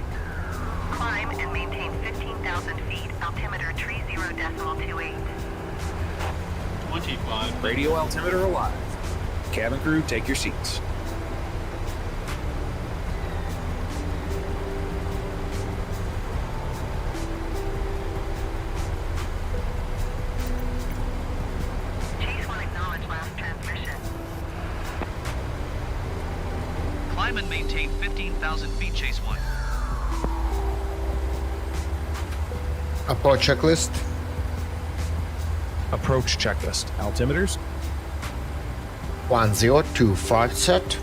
S7: Climb and maintain 15,000 feet, altimeter 30.28.
S4: 25.
S2: Radio altimeter alive. Cabin crew, take your seats.
S7: Chase 1, acknowledge last transmission.
S6: Climb and maintain 15,000 feet chase 1.
S1: Approach checklist.
S2: Approach checklist. Altimeters
S1: 1025 set.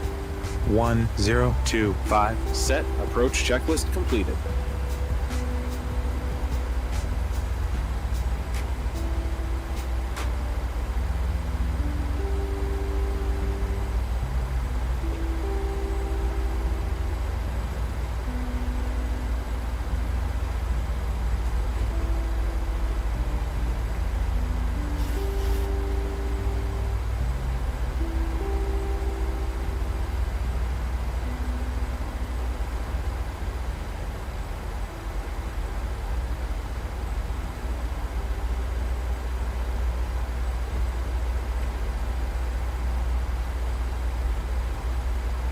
S9: 1025
S2: set. Approach checklist completed.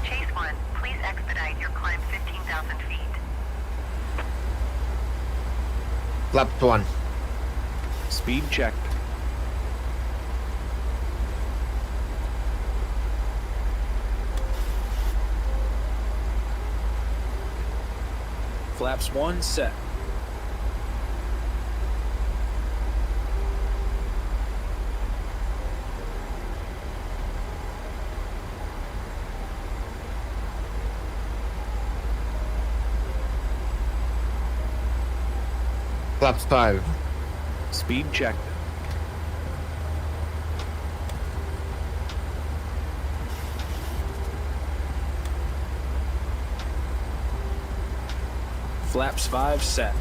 S7: Chase 1, please expedite your climb 15,000 feet.
S1: Flapped 1.
S2: Speed checked. Flaps 1 set.
S1: Flaps 5.
S2: Speed checked. Flaps 5 set.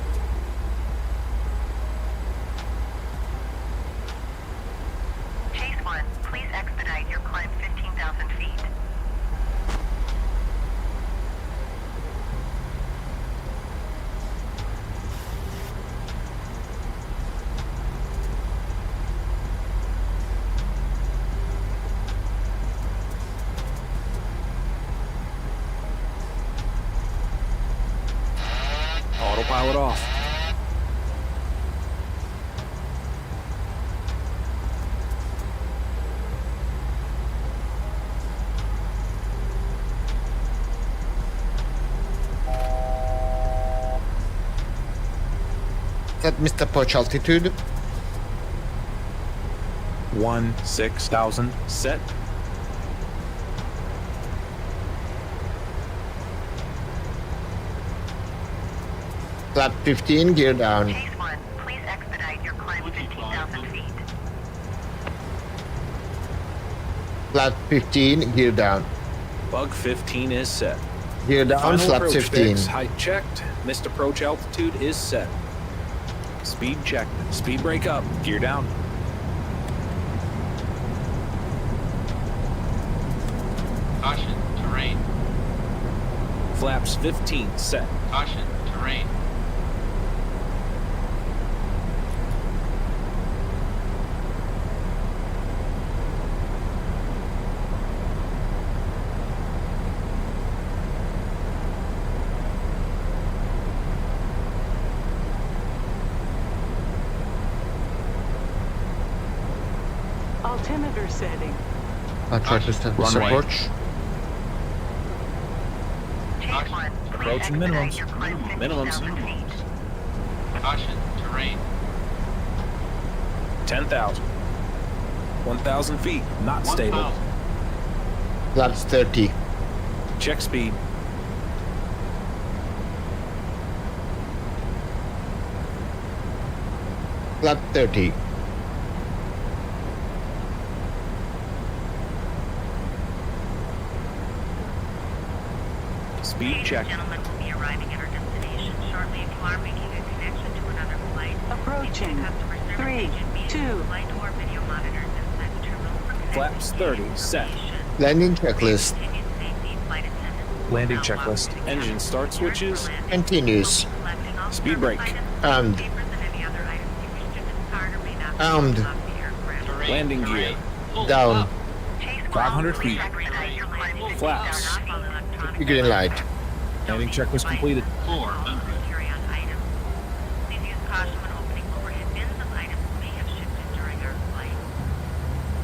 S7: Chase 1, please expedite your climb 15,000 feet.
S2: Autopilot off.
S1: Set Mr. Poch altitude.
S2: 16,000 set.
S1: Flap 15, gear down.
S7: Chase 1, please expedite your climb 15,000 feet.
S1: Flap 15, gear down.
S2: Bug 15 is set.
S1: Gear down,
S2: Final
S1: flap
S2: approach
S1: 15.
S2: fix. Height checked. Missed approach altitude is set. Speed checked. Speed brake up. Gear down.
S4: Caution, terrain.
S2: Flaps 15 set.
S4: Caution, terrain.
S12: Altimeter setting.
S1: I'll try to set this
S2: Runway.
S1: approach.
S7: Chase 1, please
S2: Approaching
S7: expedite
S2: minimums.
S7: your climb
S2: Minimums.
S7: 15,000 feet.
S4: Caution, terrain.
S2: 10,000. 1,000 feet. Not stable.
S4: 1,000.
S1: Flaps 30.
S2: Check speed.
S1: Flap 30.
S2: Speed
S10: Ladies and
S2: checked.
S10: gentlemen, will be arriving at our destination shortly. If you are making a connection to another flight,
S12: Approaching.
S10: please check customer service
S12: 3,
S10: agent via
S12: 2.
S10: flight or video monitors inside the terminal for connection
S2: Flaps
S10: to
S2: 30
S10: your
S2: set.
S10: information.
S1: Landing checklist.
S10: Continued safety, flight attendants will
S2: Landing
S10: now walk
S2: checklist.
S10: through the
S2: Engine
S10: cabin
S2: start
S10: secure for
S2: switches.
S10: landing.
S1: Continues.
S10: We'll be collecting all
S2: Speed
S10: service
S2: brake.
S10: items,
S1: Armed.
S10: papers, and any other items you wish to discard or may not be
S1: Armed.
S10: able to off the aircraft.
S4: Terrain,
S2: Landing
S4: terrain.
S2: gear.
S4: Pull
S1: Down.
S4: up.
S7: Chase 1,
S2: 500
S7: please
S2: feet.
S7: expedite your climb
S2: Flaps.
S7: 15,000 feet.
S10: Off all electronic
S1: Green light.
S2: Landing check was completed.
S4: 400.
S10: carry-on items. Please use caution when opening overhead bins of items that may have shifted during our flight.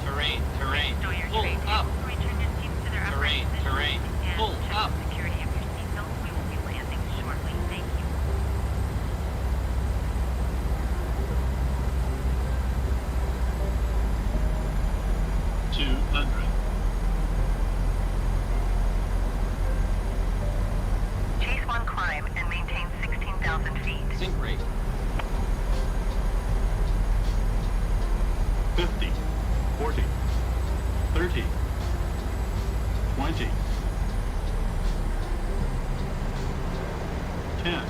S4: Terrain, terrain.
S10: Stow your
S4: Pull
S10: tray
S4: up.
S10: tables, return your seats to their
S4: Terrain,
S10: upright positions,
S4: terrain.
S10: and
S4: Pull
S10: check
S4: up.
S10: the security of your seatbelts. We will be landing shortly. Thank you.
S7: Chase 1, climb and maintain 16,000 feet.
S4: Sync rate.
S5: 50, 40, 30, 20, 10.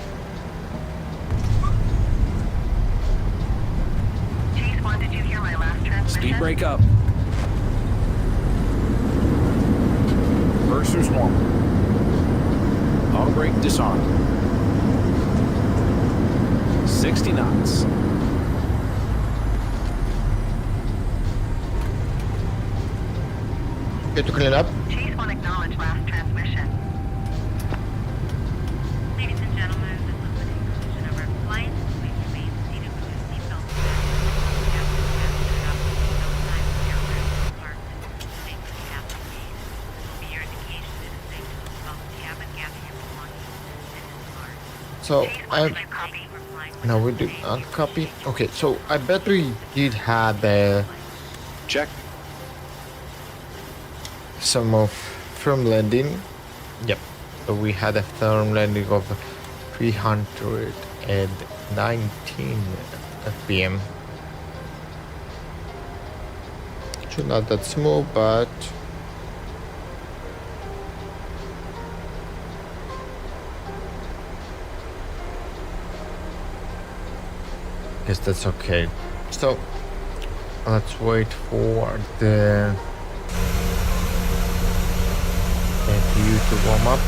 S7: Chase 1, did you hear my last transmission?
S2: Speed brake up. Reversers normal. Auto brake disarmed. 60 knots.
S1: Good to clean up.
S7: Chase 1, acknowledge last transmission.
S10: Ladies and gentlemen, this is the conclusion of our flight. Please remain seated with your seatbelts fastened. No time for aircraft to depart and safe to the captain gate. This will be your indication it is safe to move off the cabin, gather your belongings, and depart.
S1: So now we do copy. Okay, so I bet we did have
S2: Check.
S1: some of firm landing. Yep. So we had a firm landing of 319 fpm. Actually not that smooth, but guess that's okay. So let's wait for the view to warm up.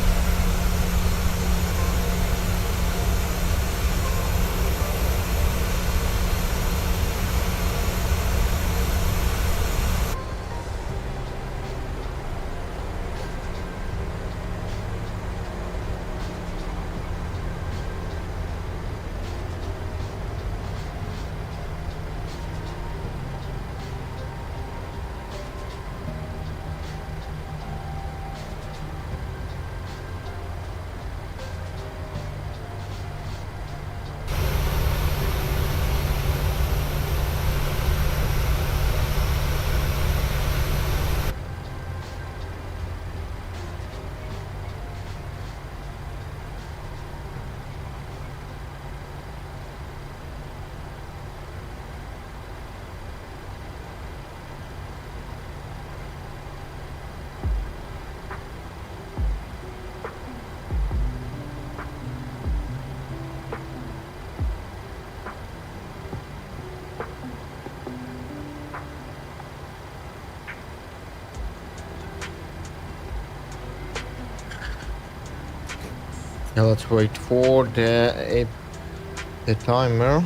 S1: Now let's wait for the timer.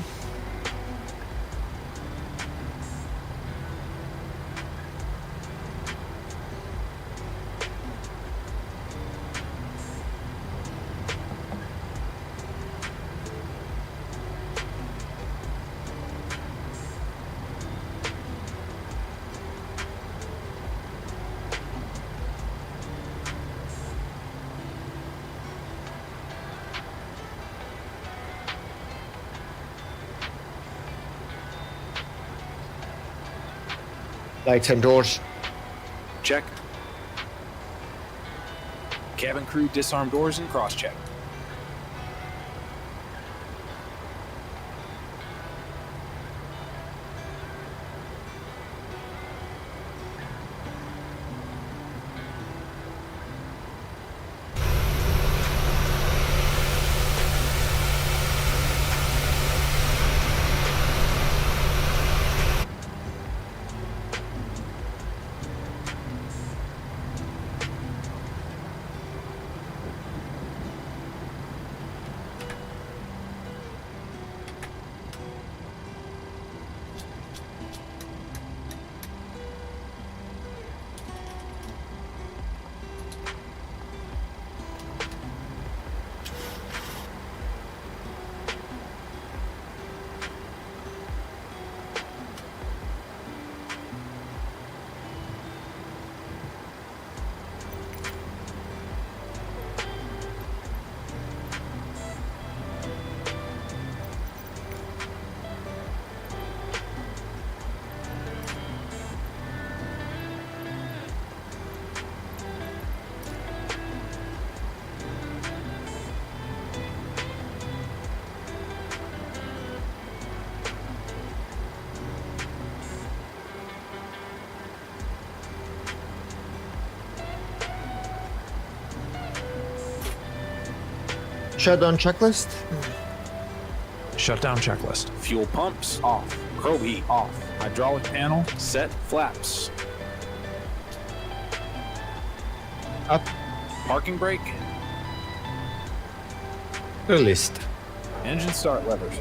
S1: Lights and doors.
S2: Check. Cabin crew disarm doors and cross-check.
S1: Shutdown checklist.
S2: Shutdown checklist. Fuel pumps off. Probe heat off. Hydraulic panel set. Flaps.
S1: Up.
S2: Parking brake.
S1: Released.
S2: Engine start levers.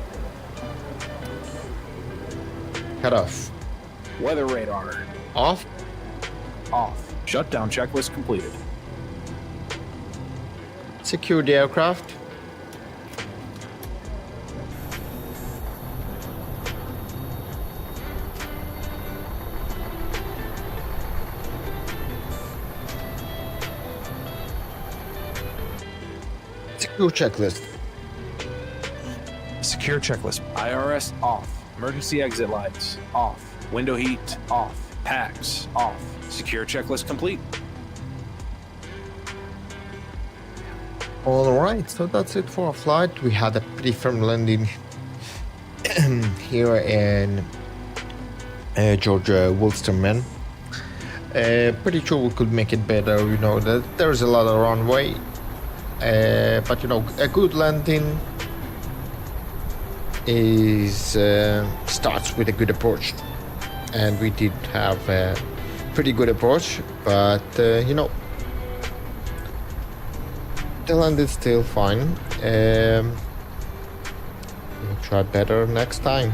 S1: Cut off.
S2: Weather radar.
S1: Off.
S2: Off. Shutdown checklist completed.
S1: Secure the aircraft. Secure checklist.
S2: Secure checklist. IRS off. Emergency exit lights off. Window heat off. Packs off. Secure checklist complete.
S1: Alright, so that's it for our flight. We had a pretty firm landing here in Jorge Wilstermann. Pretty sure we could make it better, you know, that there's a lot of runway. But you know, a good landing is starts with a good approach. And we did have a pretty good approach, but you know, the land is still fine. We'll try better next time.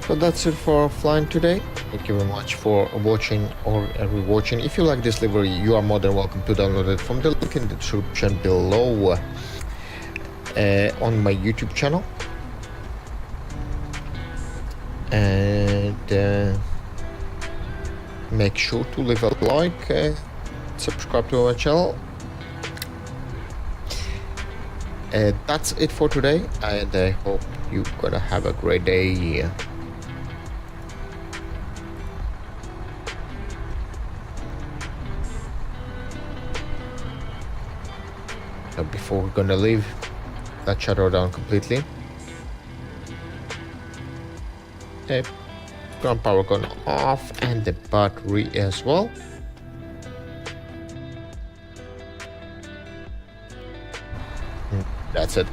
S1: So that's it for flying today. Thank you very much for watching or rewatching. If you like this livery, you are more than welcome to download it from the link in the description below on my YouTube channel. And make sure to leave a like, subscribe to our channel. That's it for today, and I hope you're gonna have a great day. So before we're gonna leave, let's shut her down completely. Ground power gone off, and the battery as well. That's it.